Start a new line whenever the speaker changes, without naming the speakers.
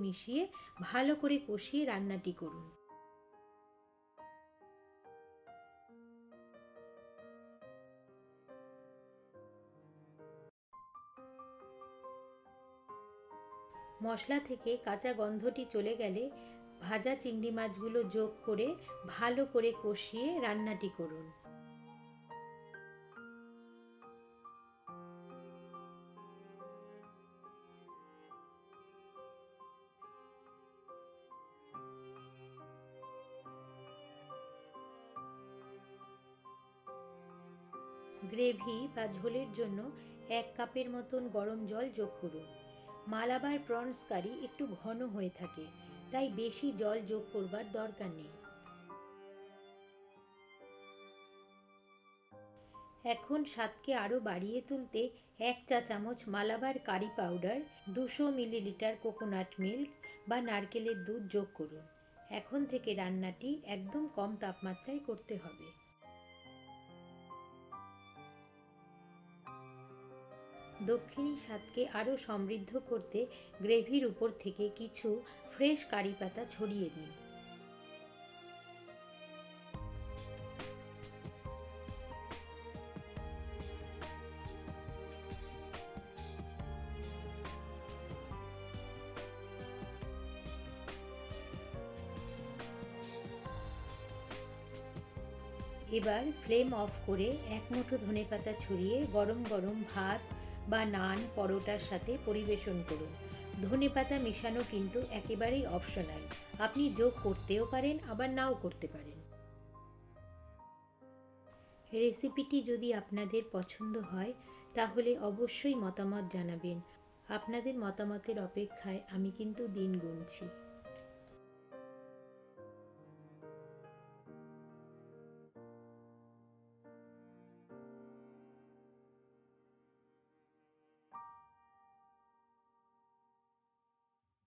মিশিয়ে ভালো করে কষিয়ে রান্নাটি করুন। মশলা থেকে কাঁচা গন্ধটি চলে গেলে ভাজা চিংড়ি মাছগুলো যোগ করে ভালো করে কষিয়ে রান্নাটি করুন। গ্রেভি বা ঝোলের জন্য 1 কাপের মতন গরম জল যোগ করুন। মালাবার প্রনস কারি একটু ঘন হয়ে থাকে, তাই বেশি জল যোগ করবার দরকার নেই। এখন স্বাদকে আরও বাড়িয়ে তুলতে 1 চা চামচ Malabar curry powder, 200 millilitre coconut milk বা নারকেলের দুধ যোগ করুন। এখন থেকে রান্নাটি একদম কম তাপমাত্রায় করতে হবে। দক্ষিণী স্বাদকে আরও সমৃদ্ধ করতে গ্রেভির উপর থেকে কিছু ফ্রেশ কারি পাতা ছড়িয়ে দিন। এবার ফ্লেম অফ করে 1 মুঠো ধনেপাতা ছড়িয়ে গরম গরম ভাত বা নান, পরোটার সাথে পরিবেশন করুন। ধনেপাতা মেশানো কিন্তু একেবারেই অপশনাল, আপনি যোগ করতেও পারেন আবার নাও করতে পারেন। রেসিপিটি যদি আপনাদের পছন্দ হয় তাহলে অবশ্যই মতামত জানাবেন। আপনাদের মতামতের অপেক্ষায় আমি কিন্তু দিন গুনছি।